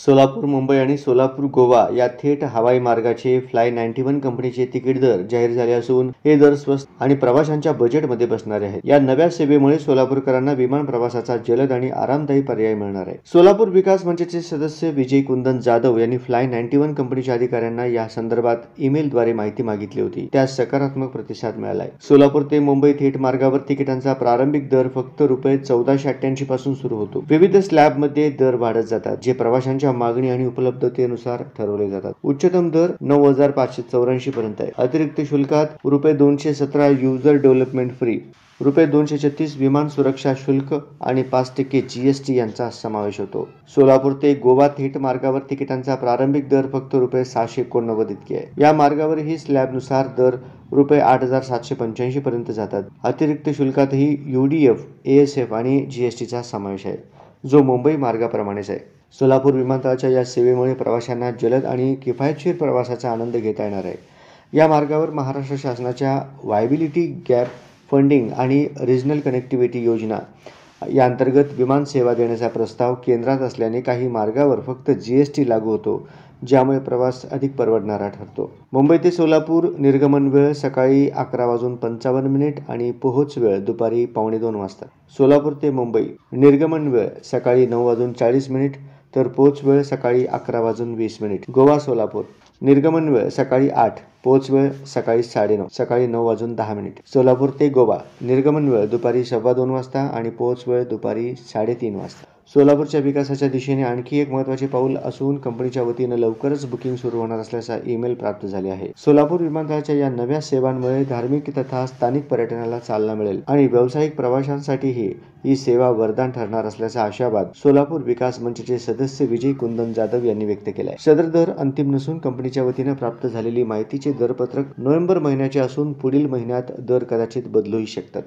सोलापूर मुंबई आणि सोलापूर गोवा या थेट हवाई मार्गाचे फ्लाय 91 कंपनीचे तिकीट दर जाहीर झाले असून हे दर स्वस्त आणि प्रवाशांच्या बजेटमध्ये बसणारे आहेत। या नव्या सेवेमुळे सोलापूरकरांना विमान प्रवासाचा जलद आणि आरामदायी पर्याय मिळणार आहे। सोलापूर विकास मंचचे सदस्य विजय कुंदन जाधव यांनी फ्लाय 91 कंपनीच्या अधिकाऱ्यांना या संदर्भात ईमेलद्वारे माहिती मागितली होती, त्यास सकारात्मक प्रतिसाद मिळाला आहे। सोलापूर ते मुंबई थेट मार्गावर तिकिटांचा प्रारंभिक दर फक्त ₹1488 पासून सुरू होतो। विविध स्लॅबमध्ये दर वाढत जातात, जे प्रवाशांच्या मागणी आणि उपलब्धतेनुसार ठरवले जातात। उच्चतम दर 9584 पर्यंत आहे। अतिरिक्त शुल्कात ₹217 युजर डेव्हलपमेंट फी, ₹236 विमान सुरक्षा शुल्क आणि 5% GST यांचा समावेश होतो। सोलापूर ते गोवा थेट मार्गावर तिकिटांचा प्रारंभिक दर फक्त ₹689 इतके आहे। या मार्गावरही स्लॅबनुसार दर ₹8785 पर्यंत जातात। अतिरिक्त शुल्कातही UDF, ASF आणि GSTचा समावेश आहे, जो मुंबई मार्गाप्रमाणेच आहे। सोलापूर विमानतळाच्या या सेवेमुळे प्रवाशांना जलद आणि किफायतशीर प्रवासाचा आनंद घेता येणार आहे। या मार्गावर महाराष्ट्र शासनाच्या व्हायबिलिटी गॅप फंडिंग आणि रिजनल कनेक्टिव्हिटी योजना या अंतर्गत विमान सेवा देण्याचा प्रस्ताव केंद्रात असल्याने काही मार्गावर फक्त GST लागू होतो, ज्यामुळे प्रवास अधिक परवडणारा ठरतो। मुंबई ते सोलापूर निर्गमन वेळ सकाळी 11:55 आणि पोहोच वेळ दुपारी 1:45 वाजता। सोलापूर ते मुंबई निर्गमन वेळ सकाळी 9:40 तर पोहोच वेळ सकाळी 11:20। गोवा सोलापूर निर्गमन वेळ सकाळी 8, पोहोच वेळ सकाळी 9:30, सकाळी 9:10। सोलापूर ते गोवा निर्गमन वेळ दुपारी 2:15 वाजता आणि पोहोच वेळ दुपारी 3:30 वाजता। सोलापूरच्या विकासाच्या दिशेने आणखी एक महत्त्वाचे पाऊल असून कंपनीच्या वतीनं लवकरच बुकिंग सुरू होणार असल्याचा ईमेल प्राप्त झाले आहे। सोलापूर विमानतळाच्या या नव्या सेवांमुळे धार्मिक तथा स्थानिक पर्यटनाला चालना मिळेल आणि व्यावसायिक प्रवाशांसाठीही ही सेवा वरदान ठरणार असल्याचा आशावाद सोलापूर विकास मंचचे सदस्य विजय कुंदन जाधव यांनी व्यक्त केला आहे। सदर दर अंतिम नसून कंपनीच्या वतीनं प्राप्त झालेली माहितीचे दरपत्रक नोव्हेंबर महिन्याचे असून पुढील महिन्यात दर कदाचित बदलूही शकतात।